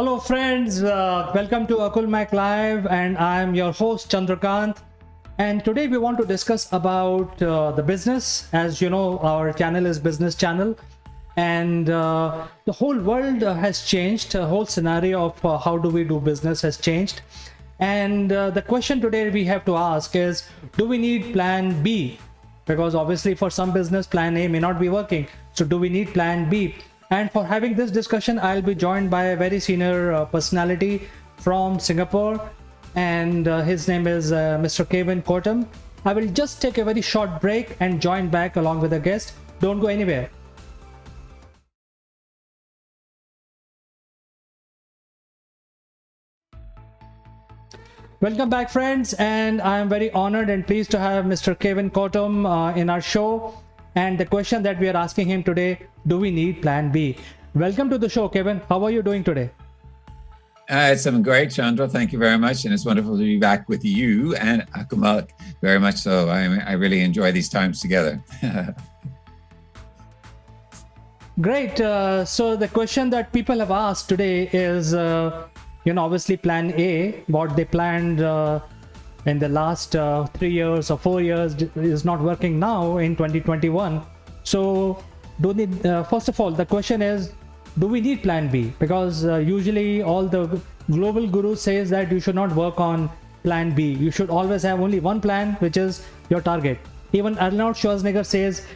Hello, friends. Welcome to Akul Mac Live, and I'm your host Chandrakant. And today we want to discuss about the business. As you know, our channel is business channel, and the whole world has changed. The whole scenario of how do we do business has changed. And the question today we have to ask is, do we need Plan B? Because obviously, for some business, Plan A may not be working. So, do we need Plan B? And for having this discussion, I'll be joined by a very senior personality from Singapore, and his name is Mr. Cottam. I will just take a very short break and join back along with the guest. Don't go anywhere. Welcome back, friends, and I am very honored and pleased to have Mr. Cottam in our show. And the question that we are asking him today, do we need Plan B? Welcome to the show, Kevin. How are you doing today? It's great, Chandra. Thank you very much. And it's wonderful to be back with you and Akumal. Very much so. I really enjoy these times together. Great. So the question that people have asked today is, obviously Plan A, what they planned in the last 3 years or 4 years is not working now in 2021. So first of all, the question is, do we need Plan B? Because usually all the global gurus says that you should not work on Plan B. You should always have only one plan, which is your target. Even Arnold Schwarzenegger says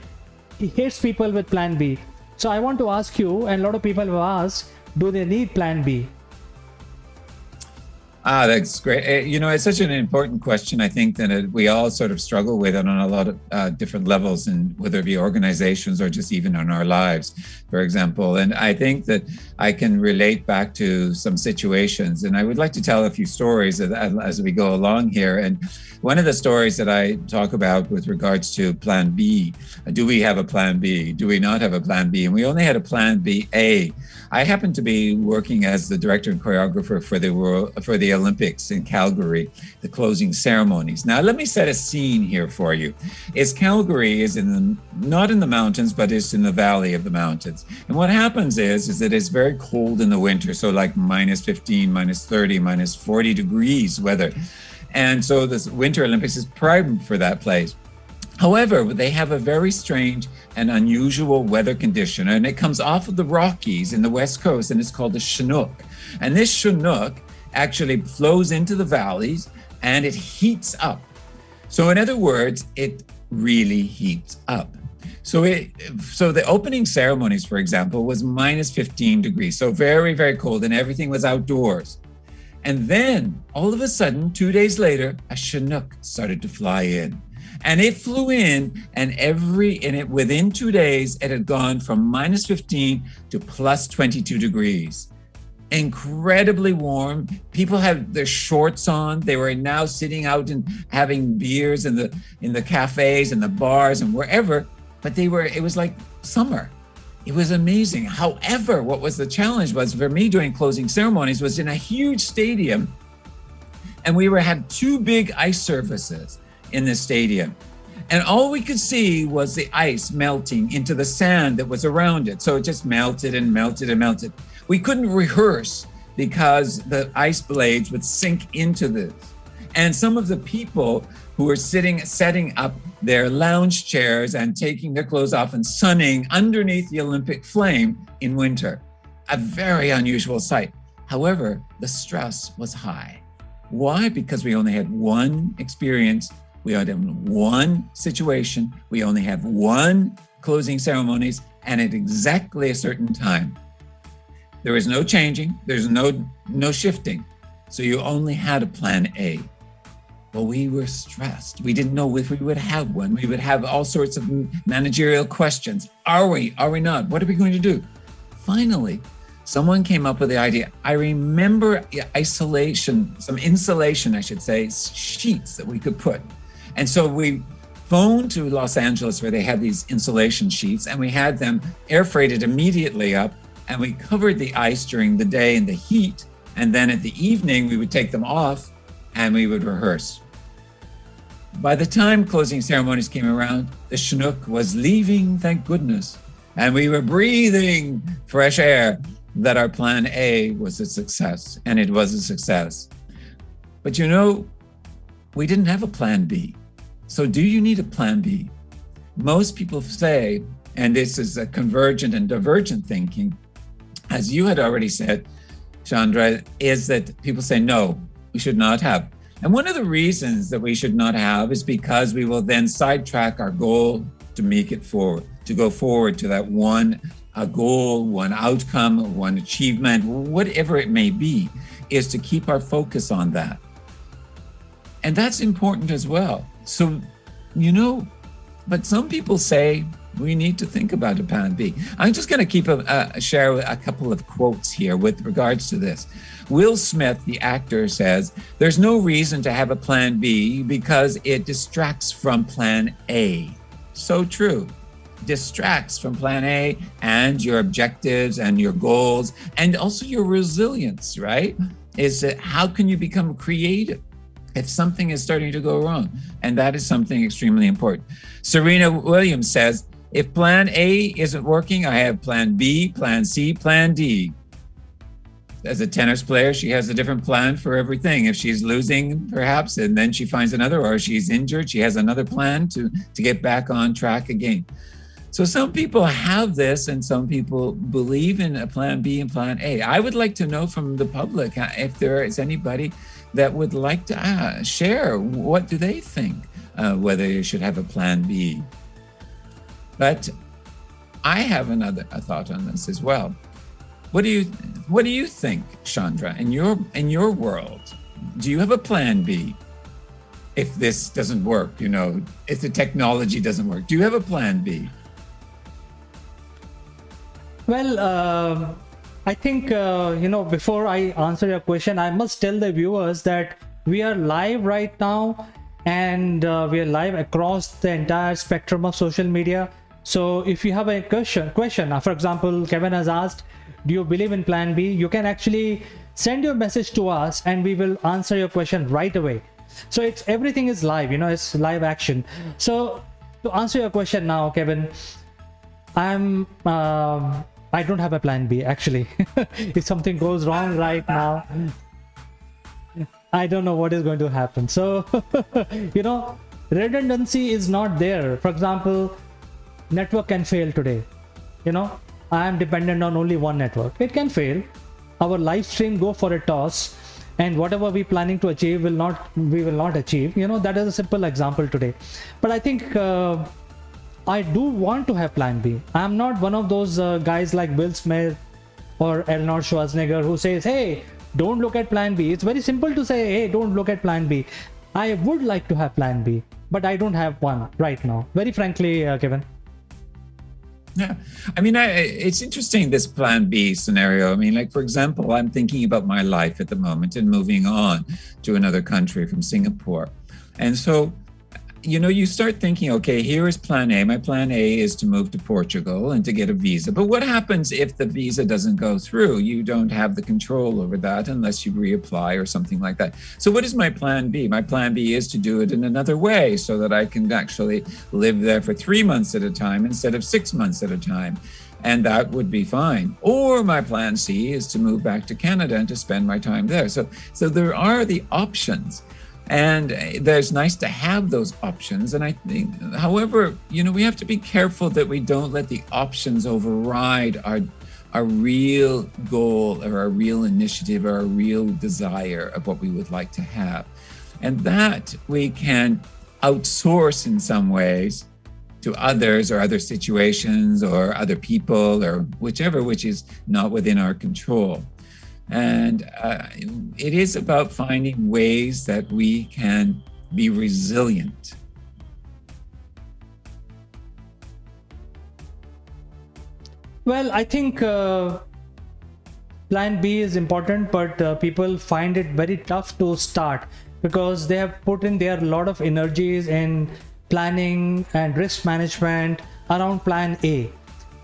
he hates people with Plan B. So I want to ask you, and a lot of people have asked, do they need Plan B? That's great. It's such an important question. I think that we all sort of struggle with it on a lot of different levels, and whether it be organizations or just even in our lives, for example. And I think that I can relate back to some situations, and I would like to tell a few stories as we go along here. And one of the stories that I talk about with regards to Plan B, do we have a Plan B? Do we not have a Plan B? And we only had a Plan B A. I happened to be working as the director and choreographer for the Olympics in Calgary, the closing ceremonies. Now, let me set a scene here for you. Calgary is not in the mountains, but it's in the valley of the mountains. And what happens is that it's very cold in the winter. So like minus 15, minus 30, minus 40 degrees weather. And so this Winter Olympics is prime for that place. However, they have a very strange and unusual weather condition, and it comes off of the Rockies in the West Coast, and it's called the Chinook. And this Chinook actually flows into the valleys, and it heats up. So in other words, it really heats up. So the opening ceremonies, for example, was minus 15 degrees, so very, very cold, and everything was outdoors. And then all of a sudden, 2 days later, a Chinook started to fly in. And it flew in, and within 2 days, it had gone from minus 15 to plus 22 degrees. Incredibly warm. People had their shorts on. They were now sitting out and having beers in the cafes and the bars and wherever, but it was like summer. It was amazing. However, what was the challenge was for me doing closing ceremonies was in a huge stadium, and we had 2 big ice surfaces in the stadium. And all we could see was the ice melting into the sand that was around it. So it just melted and melted and melted. We couldn't rehearse because the ice blades would sink into this. And some of the people who were setting up their lounge chairs and taking their clothes off and sunning underneath the Olympic flame in winter. A very unusual sight. However, the stress was high. Why? Because we only had one experience. We had one situation. We only have one closing ceremonies, and at exactly a certain time. There is no changing. There's no shifting. So you only had a Plan A. Well, we were stressed. We didn't know if we would have one. We would have all sorts of managerial questions. Are we? Are we not? What are we going to do? Finally, someone came up with the idea. I remember some insulation, I should say, sheets that we could put. And so we phoned to Los Angeles where they had these insulation sheets, and we had them air freighted immediately up, and we covered the ice during the day in the heat. And then at the evening, we would take them off and we would rehearse. By the time closing ceremonies came around, the Chinook was leaving, thank goodness. And we were breathing fresh air. that our plan A was a success, and it was a success. But you know, we didn't have a plan B. So do you need a plan B? Most people say, and this is a convergent and divergent thinking, as you had already said, Chandra, is that people say, no, we should not have. And one of the reasons that we should not have is because we will then sidetrack our goal to make it forward, to go forward to that one goal, one outcome, one achievement, whatever it may be, is to keep our focus on that. And that's important as well. So, you know, but some people say we need to think about a plan B. I'm just going to share a couple of quotes here with regards to this. Will Smith, the actor, says, "There's no reason to have a plan B because it distracts from plan A." So true. Distracts from plan A and your objectives and your goals and also your resilience, right? Is that how can you become creative if something is starting to go wrong? And that is something extremely important. Serena Williams says, if plan A isn't working, I have plan B, plan C, plan D. As a tennis player, she has a different plan for everything. If she's losing, perhaps, and then she finds another, or she's injured, she has another plan to get back on track again. So some people have this and some people believe in a plan B and plan A. I would like to know from the public if there is anybody that would like to share what do they think, whether you should have a plan B. But I have a thought on this as well. What do you think, Chandra, in your world? Do you have a plan B if this doesn't work, you know, if the technology doesn't work? Do you have a plan B? Well, I think, before I answer your question, I must tell the viewers that we are live right now and we are live across the entire spectrum of social media. So if you have a question, for example, Kevin has asked, do you believe in plan B? You can actually send your message to us and we will answer your question right away. So everything is live, it's live action. So to answer your question now, Kevin, I don't have a plan B actually. If something goes wrong right now, I don't know what is going to happen. So, redundancy is not there. For example, network can fail today. I am dependent on only one network. It can fail. Our live stream go for a toss, and whatever we planning to achieve we will not achieve. That is a simple example today. But I think I do want to have plan B. I'm not one of those guys like Will Smith or Arnold Schwarzenegger who says, hey, don't look at plan B. It's very simple to say, hey, don't look at plan B. I would like to have plan B, but I don't have one right now. Very frankly, Kevin. Yeah, I mean, it's interesting, this plan B scenario. I mean, like, for example, I'm thinking about my life at the moment and moving on to another country from Singapore. And so, you start thinking, okay, here is plan A. My plan A is to move to Portugal and to get a visa. But what happens if the visa doesn't go through? You don't have the control over that unless you reapply or something like that. So what is my plan B? My plan B is to do it in another way so that I can actually live there for 3 months at a time instead of 6 months at a time. And that would be fine. Or my plan C is to move back to Canada and to spend my time there. So there are the options. And there's nice to have those options. And I think, however, we have to be careful that we don't let the options override our real goal or our real initiative or our real desire of what we would like to have. And that we can outsource in some ways to others or other situations or other people or whichever, which is not within our control. And it is about finding ways that we can be resilient. Well, I think plan B is important, but people find it very tough to start because they have put in their lot of energies in planning and risk management around plan A.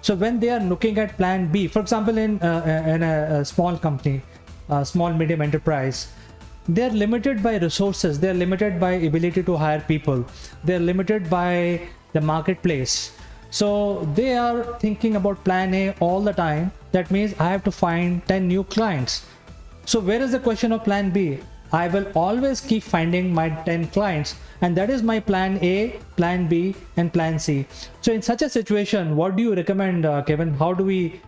So when they are looking at plan B, for example, in a small company, small medium enterprise, they're limited by resources, they're limited by ability to hire people, they're limited by the marketplace. So they are thinking about plan A all the time, that means I have to find 10 new clients. So where is the question of plan B? I will always keep finding my 10 clients, and that is my plan A, plan B, and plan C. So in such a situation, what do you recommend, Kevin? How do we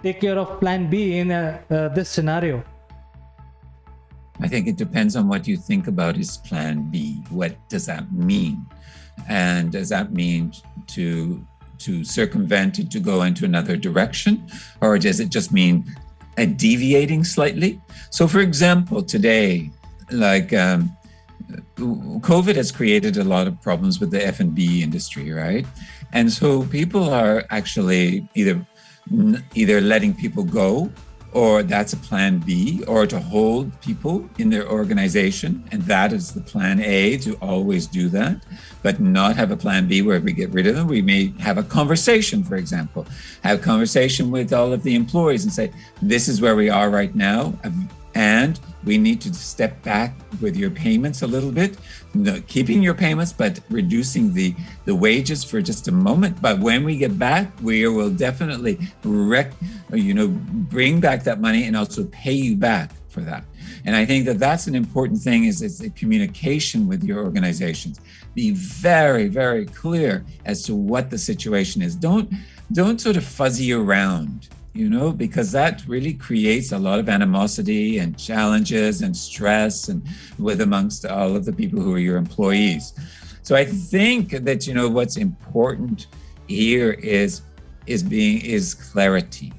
take care of plan B in this scenario? I think it depends on what you think about as plan B. What does that mean? And does that mean to circumvent it, to go into another direction? Or does it just mean deviating slightly? So for example, today, like COVID has created a lot of problems with the F&B industry, right? And so people are actually either letting people go, or that's a plan B, or to hold people in their organization. And that is the plan A, to always do that, but not have a plan B where we get rid of them. We may have a conversation, for example, have a conversation with all of the employees and say, this is where we are right now. And we need to step back with your payments a little bit, keeping your payments, but reducing the wages for just a moment. But when we get back, we will definitely bring back that money and also pay you back for that. And I think that that's an important thing, is the communication with your organizations. Be very, very clear as to what the situation is. Don't sort of fuzzy around, because that really creates a lot of animosity and challenges and stress and amongst all of the people who are your employees. So I think that, what's important here is clarity,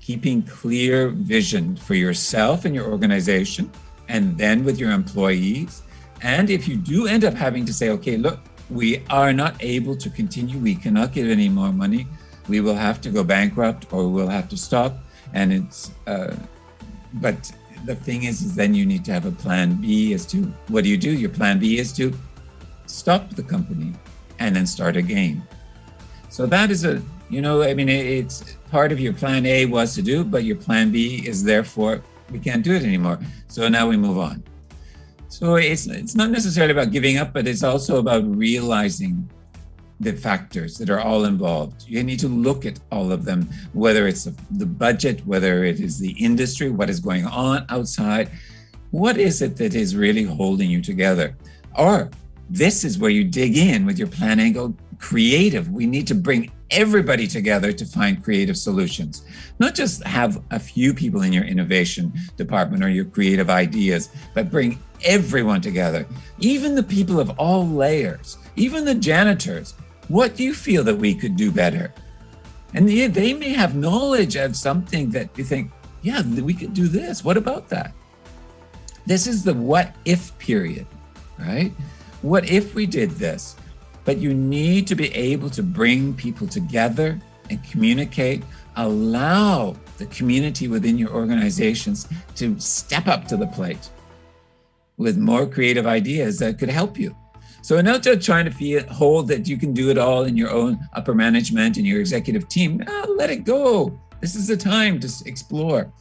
keeping clear vision for yourself and your organization, and then with your employees. And if you do end up having to say, okay, look, we are not able to continue, we cannot give any more money, we will have to go bankrupt, or we'll have to stop. And but the thing is then you need to have a plan B as to what do you do? Your plan B is to stop the company and then start again. So that is it's part of your plan A was to do, but your plan B is therefore we can't do it anymore. So now we move on. So it's not necessarily about giving up, but it's also about realizing the factors that are all involved. You need to look at all of them, whether it's the budget, whether it is the industry, what is going on outside. What is it that is really holding you together? Or this is where you dig in with your plan and go creative. We need to bring everybody together to find creative solutions. Not just have a few people in your innovation department or your creative ideas, but bring everyone together. Even the people of all layers, even the janitors. What do you feel that we could do better? And they may have knowledge of something that you think, yeah, we could do this. What about that? This is the what if period, right? What if we did this? But you need to be able to bring people together and communicate, allow the community within your organizations to step up to the plate with more creative ideas that could help you. So not just trying to hold that you can do it all in your own upper management and your executive team. Let it go. This is the time to explore.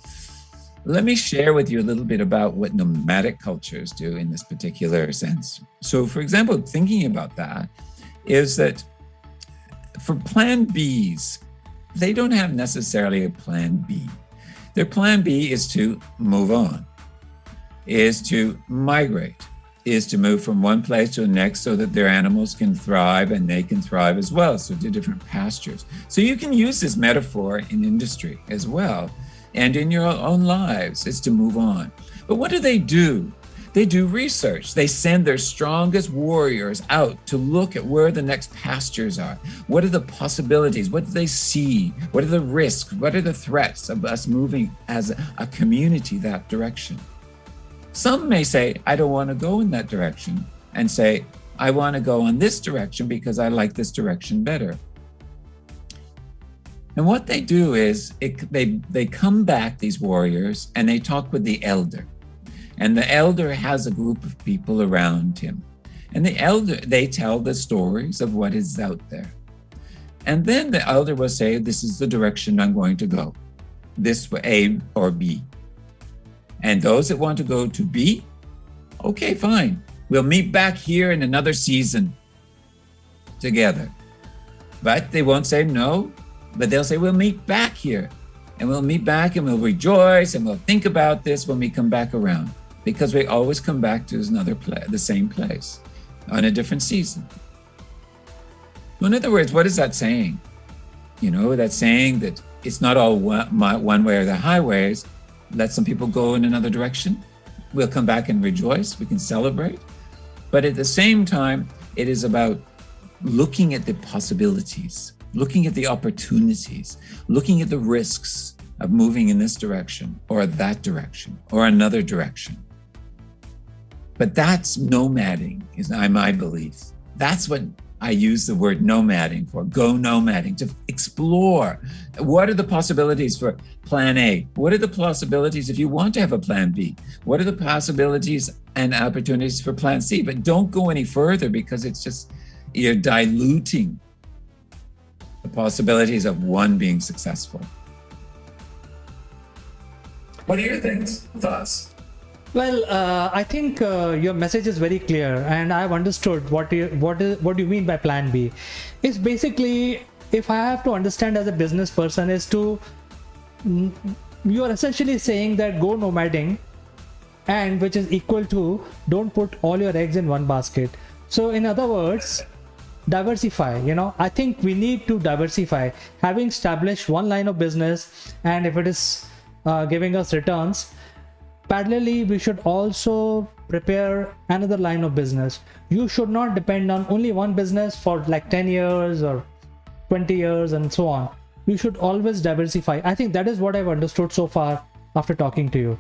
Let me share with you a little bit about what nomadic cultures do in this particular sense. So for example, thinking about that is that for plan Bs, they don't have necessarily a plan B. Their plan B is to move on, is to migrate, is to move from one place to the next so that their animals can thrive and they can thrive as well. So to different pastures. So you can use this metaphor in industry as well. And in your own lives, is to move on. But what do? They do research. They send their strongest warriors out to look at where the next pastures are. What are the possibilities? What do they see? What are the risks? What are the threats of us moving as a community that direction? Some may say, I don't want to go in that direction, and say, I want to go in this direction because I like this direction better. And what they do is they come back, these warriors, and they talk with the elder. And the elder has a group of people around him. And they tell the stories of what is out there. And then the elder will say, this is the direction I'm going to go. This way, A or B. And those that want to go to B, okay, fine. We'll meet back here in another season together. But they won't say no, but they'll say, we'll meet back here and we'll meet back and we'll rejoice and we'll think about this when we come back around, because we always come back to the same place on a different season. So in other words, what is that saying? That's saying that it's not all one way or the highways. Let some people go in another direction. We'll come back and rejoice. We can celebrate. But at the same time, it is about looking at the possibilities, looking at the opportunities, looking at the risks of moving in this direction or that direction or another direction. But that's nomading, is my belief. That's what I use the word nomading for. Go nomading, to explore. What are the possibilities for plan A? What are the possibilities if you want to have a plan B? What are the possibilities and opportunities for plan C? But don't go any further, because you're diluting the possibilities of one being successful. What are your thoughts? Well, I think your message is very clear, and I've understood what you mean by plan B. It's basically, if I have to understand as a business person, you are essentially saying that go nomading, and which is equal to don't put all your eggs in one basket. So in other words, diversify. I think we need to diversify. Having established one line of business, and if it is giving us returns, parallelly we should also prepare another line of business. You should not depend on only one business for like 10 years or 20 years and so on. You should always diversify. I think that is what I've understood so far after talking to you.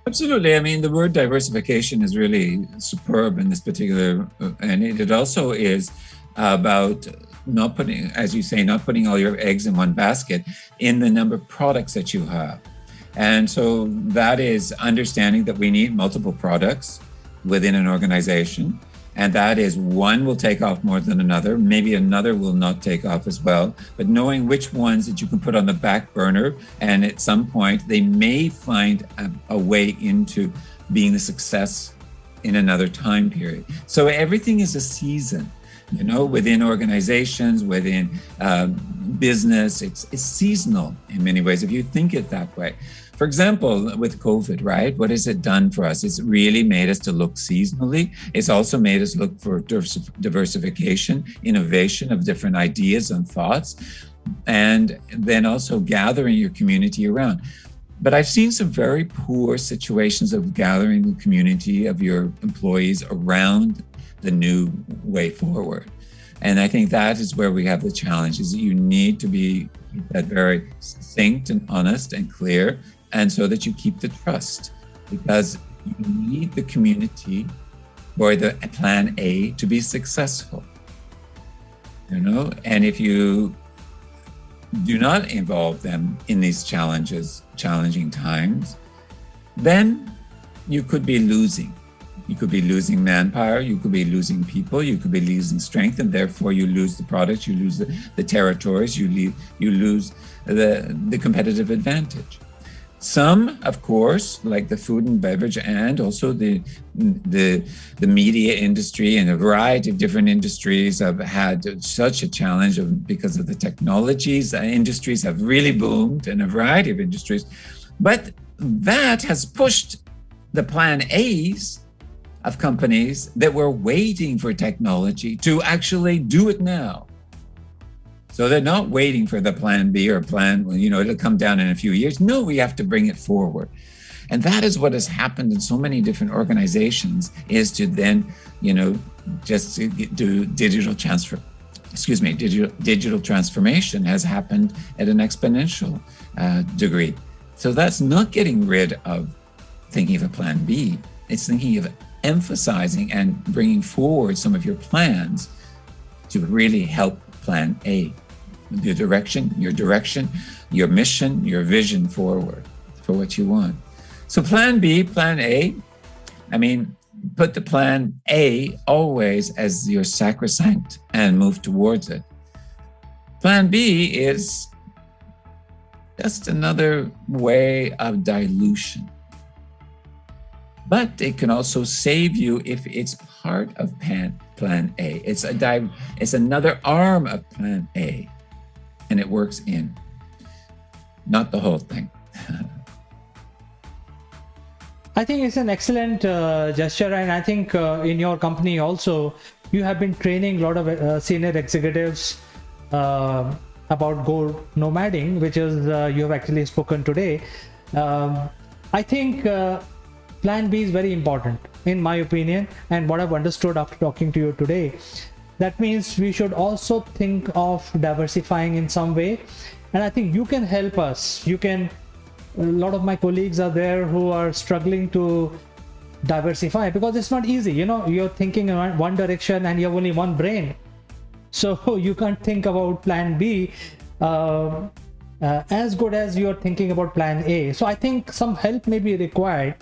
Absolutely. I mean, the word diversification is really superb in this particular, and it also is about not putting, as you say, not putting all your eggs in one basket in the number of products that you have. And so that is understanding that we need multiple products within an organization. And that is, one will take off more than another. Maybe another will not take off as well. But knowing which ones that you can put on the back burner, and at some point they may find a way into being a success in another time period. So everything is a season, within organizations, within business, it's seasonal in many ways, if you think it that way. For example, with COVID, right? What has it done for us? It's really made us to look seasonally. It's also made us look for diversification, innovation of different ideas and thoughts, and then also gathering your community around. But I've seen some very poor situations of gathering the community of your employees around the new way forward. And I think that is where we have the challenge, is that you need to be that very succinct and honest and clear, and so that you keep the trust, because you need the community or the plan A to be successful. And if you do not involve them in these challenging times, then you could be losing. You could be losing manpower, you could be losing people, you could be losing strength, and therefore you lose the products, you lose the territories, you lose the competitive advantage. Some, of course, like the food and beverage, and also the media industry and a variety of different industries, have had such a challenge because of the technologies. Industries have really boomed in a variety of industries, but that has pushed the plan A's of companies that were waiting for technology to actually do it now. So they're not waiting for the plan B or plan, it'll come down in a few years. No, we have to bring it forward. And that is what has happened in so many different organizations, is to then, just do digital transformation has happened at an exponential degree. So that's not getting rid of thinking of a plan B. It's thinking of emphasizing and bringing forward some of your plans to really help plan A, your direction, your mission, your vision forward for what you want. So plan B, plan A, put the plan A always as your sacrosanct and move towards it. Plan B is just another way of dilution. But it can also save you if it's part of plan A. It's another arm of plan A, and it works in. not the whole thing. I think it's an excellent gesture, and I think in your company also you have been training a lot of senior executives about go nomading, which is you have actually spoken today. I think plan B is very important in my opinion, and what I've understood after talking to you today, that means we should also think of diversifying in some way, and I think you can help us. A lot of my colleagues are there who are struggling to diversify because it's not easy. You're thinking in one direction and you have only one brain, so you can't think about plan B as good as you're thinking about plan A. So I think some help may be required,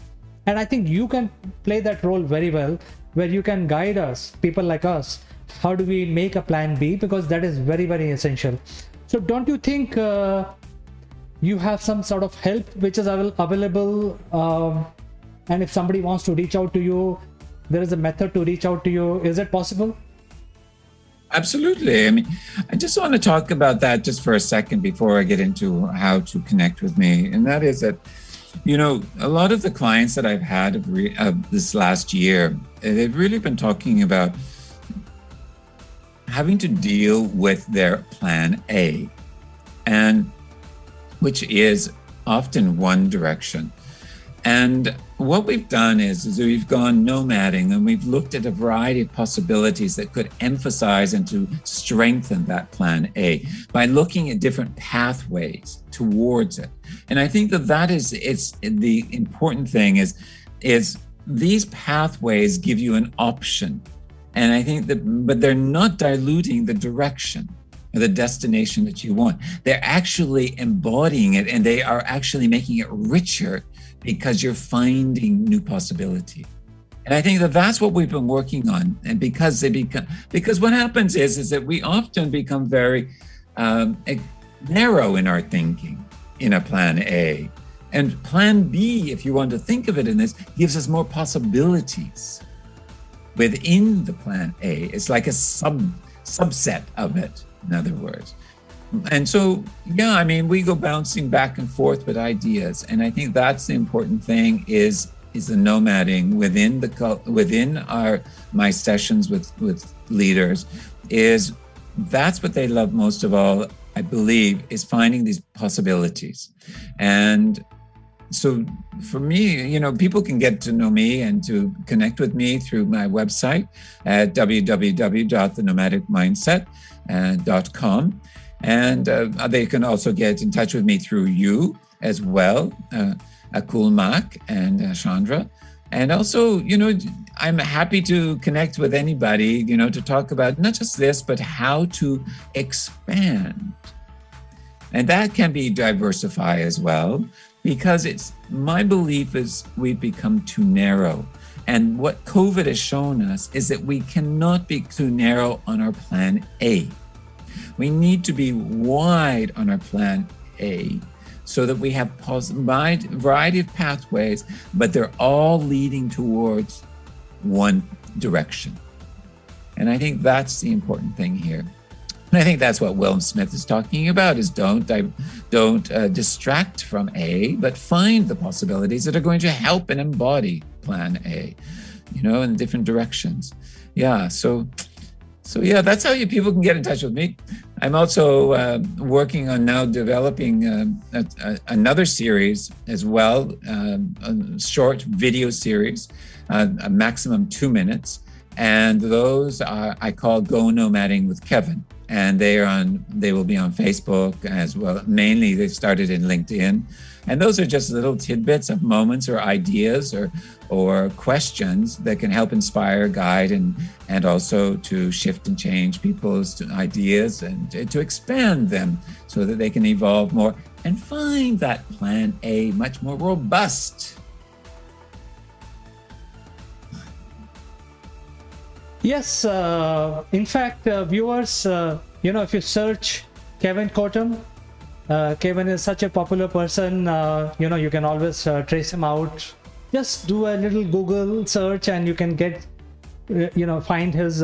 and I think you can play that role very well, where you can guide us, people like us, how do we make a plan B, because that is very, very essential. So don't you think you have some sort of help which is available, and if somebody wants to reach out to you, there is a method to reach out to you? Is it possible? Absolutely. I mean, I just want to talk about that just for a second before I get into how to connect with me. And that is that, a lot of the clients that I've had of this last year, they've really been talking about having to deal with their plan A, and which is often one direction. And what we've done is we've gone nomading, and we've looked at a variety of possibilities that could emphasize and to strengthen that plan A by looking at different pathways towards it. And I think it's the important thing is these pathways give you an option. And I think but they're not diluting the direction or the destination that you want. They're actually embodying it, and they are actually making it richer because you're finding new possibility. And I think that's what we've been working on. And because what happens is that we often become very narrow in our thinking in a plan A. And plan B, if you want to think of it in this, gives us more possibilities within the plan A. It's like a subset of it, in other words. And so, we go bouncing back and forth with ideas. And I think that's the important thing is the nomading within my sessions with leaders. That's what they love most of all, I believe, is finding these possibilities. And so for me, people can get to know me and to connect with me through my website at www.thenomadicmindset.com. And they can also get in touch with me through you as well, Akul Mak and Chandra. And also, I'm happy to connect with anybody, to talk about not just this, but how to expand. And that can be diversify as well, because my belief is we've become too narrow. And what COVID has shown us is that we cannot be too narrow on our plan A. We need to be wide on our plan A so that we have a variety of pathways, but they're all leading towards one direction. And I think that's the important thing here. And I think that's what Will Smith is talking about, is don't distract from A, but find the possibilities that are going to help and embody plan A, in different directions. So that's how people can get in touch with me. I'm also working on now developing another series as well, a short video series, a maximum 2 minutes. And those I call Go Nomading with Kevin. And they will be on Facebook as well. Mainly they started in LinkedIn. And those are just little tidbits of moments or ideas or questions that can help inspire, guide, and also to shift and change people's ideas and to expand them so that they can evolve more and find that plan A much more robust. Yes, in fact, viewers, if you search Kevin Cottam, Kevin is such a popular person, you can always trace him out. Just do a little Google search and you can get, find his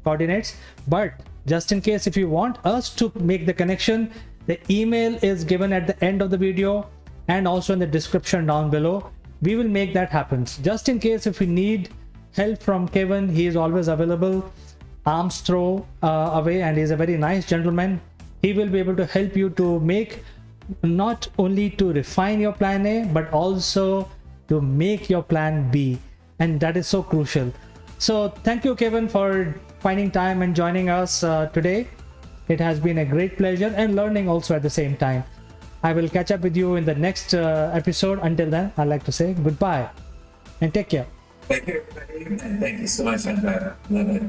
coordinates. But just in case, if you want us to make the connection, The email is given at the end of the video and also in the description down below. We will make that happen. Just in case if you need help from Kevin, he is always available, arms throw away, and he's a very nice gentleman. He will be able to help you to make, not only to refine your plan A, but also to make your plan B, and that is so crucial. So thank you, Kevin, for finding time and joining us today. It has been a great pleasure and learning also at the same time. I will catch up with you in the next episode. Until then, I'd like to say goodbye and take care. Thank you, everybody. And thank you so much, Andrea. Love it.